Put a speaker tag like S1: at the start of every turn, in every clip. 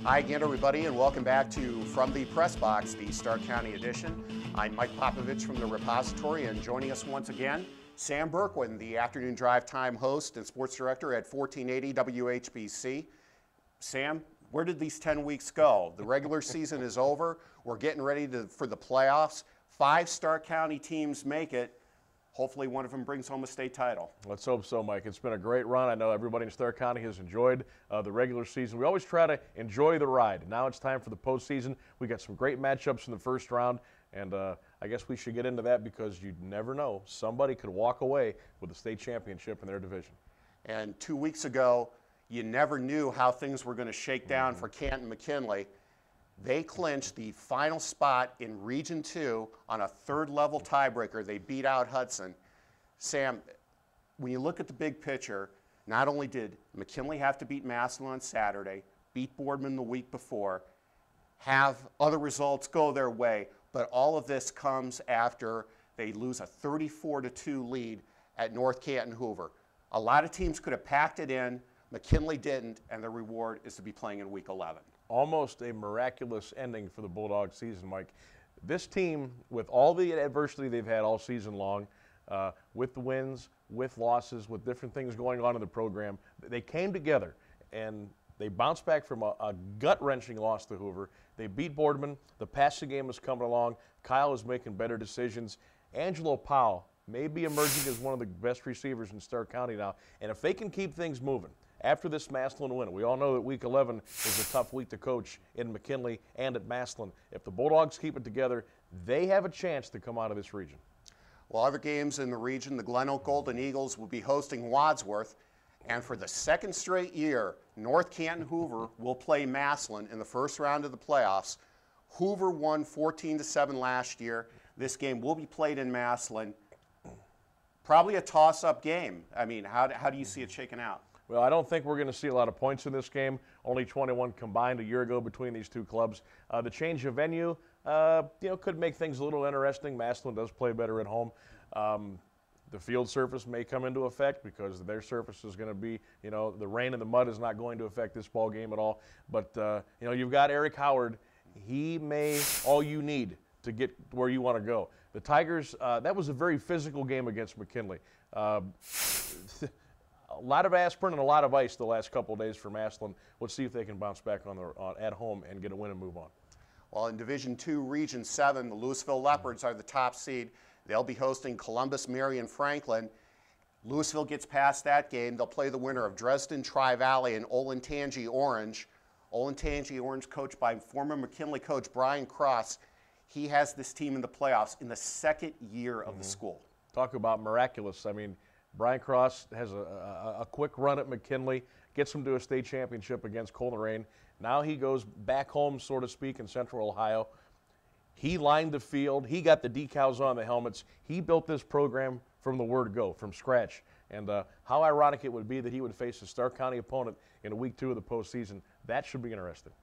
S1: Hi again, everybody, and welcome back to From the Pressbox, the Stark County edition. I'm Mike Popovich from the Repository, and joining us once again, Sam Berkwin, the afternoon drive time host and sports director at 1480 WHBC. Sam, where did these 10 weeks go? The regular season is over. We're getting ready for the playoffs. 5 Stark County teams make it. Hopefully one of them brings home a state title.
S2: Let's hope so, Mike. It's been a great run. I know everybody in Stark County has enjoyed the regular season. We always try to enjoy the ride. Now it's time for the postseason. We got some great matchups in the first round, and I guess we should get into that because you never know. Somebody could walk away with the state championship in their division.
S1: And 2 weeks ago, you never knew how things were going to shake down for Canton McKinley. They clinched the final spot in Region 2 on a third-level tiebreaker. They beat out Hudson. Sam, when you look at the big picture, not only did McKinley have to beat Massillon on Saturday, beat Boardman the week before, have other results go their way, but all of this comes after they lose a 34-2 lead at North Canton Hoover. A lot of teams could have packed it in. McKinley didn't, and the reward is to be playing in Week 11.
S2: Almost a miraculous ending for the Bulldog season, Mike. This team, with all the adversity they've had all season long, with the wins, with losses, with different things going on in the program, they came together and they bounced back from a gut-wrenching loss to Hoover. They beat Boardman. The passing game is coming along. Kyle is making better decisions. Angelo Powell may be emerging as one of the best receivers in Stark County now. And if they can keep things moving, after this Massillon win, we all know that Week 11 is a tough week to coach in McKinley and at Massillon. If the Bulldogs keep it together, they have a chance to come out of this region.
S1: Well, other games in the region, the GlenOak Golden Eagles will be hosting Wadsworth. And for the second straight year, North Canton Hoover will play Massillon in the first round of the playoffs. Hoover won 14-7 last year. This game will be played in Massillon. Probably a toss-up game. I mean, how do you see it shaking out?
S2: Well, I don't think we're going to see a lot of points in this game. Only 21 combined a year ago between these two clubs. The change of venue, could make things a little interesting. Massillon does play better at home. The field surface may come into effect because their surface is going to be, the rain and the mud is not going to affect this ball game at all. But, you've got Eric Howard. He may all you need to get where you want to go. The Tigers, that was a very physical game against McKinley. A lot of aspirin and a lot of ice the last couple of days for Massillon. Let's see if they can bounce back at home and get a win and move on.
S1: Well, in Division 2, Region 7, the Louisville Leopards are the top seed. They'll be hosting Columbus, Marion, Franklin. Louisville gets past that game. They'll play the winner of Dresden, Tri-Valley, and Olentangy Orange. Olentangy Orange, coached by former McKinley coach Brian Cross. He has this team in the playoffs in the second year of the school.
S2: Talk about miraculous. I mean, Brian Cross has a quick run at McKinley, gets him to a state championship against Coleraine. Now he goes back home, so to speak, in Central Ohio. He lined the field. He got the decals on the helmets. He built this program from the word go, from scratch. And how ironic it would be that he would face a Stark County opponent in Week 2 of the postseason. That should be interesting.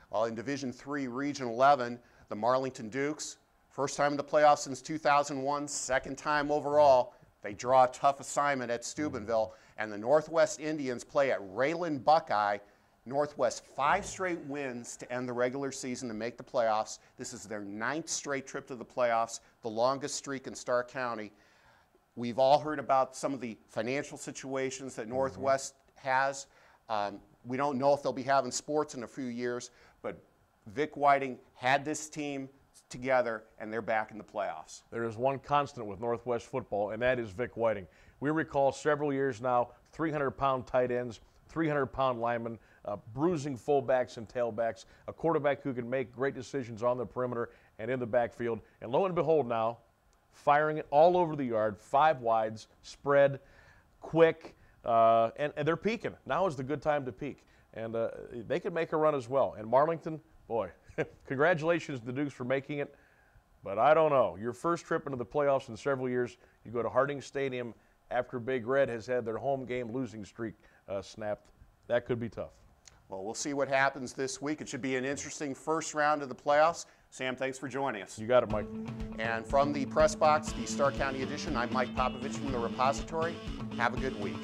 S1: Well, in Division 3, Region 11, the Marlington Dukes, first time in the playoffs since 2001, second time overall. They draw a tough assignment at Steubenville, and the Northwest Indians play at Rayland Buckeye. Northwest 5 straight wins to end the regular season to make the playoffs. This is their 9th straight trip to the playoffs, the longest streak in Stark County. We've all heard about some of the financial situations that Northwest has. We don't know if they'll be having sports in a few years, but Vic Whiting had this team together, and they're back in the playoffs.
S2: There is one constant with Northwest football, and that is Vic Whiting. We recall several years now, 300-pound tight ends, 300-pound linemen, bruising fullbacks and tailbacks, a quarterback who can make great decisions on the perimeter and in the backfield. And lo and behold now, firing it all over the yard, 5 wides, spread, quick, and they're peaking. Now is the good time to peak. And they could make a run as well. And Marlington, boy, congratulations to the Dukes for making it, but I don't know. Your first trip into the playoffs in several years, you go to Harding Stadium after Big Red has had their home game losing streak snapped. That could be tough.
S1: Well, we'll see what happens this week. It should be an interesting first round of the playoffs. Sam, thanks for joining us.
S2: You got it, Mike.
S1: And from the Press Box, the Stark County edition, I'm Mike Popovich from the Repository. Have a good week.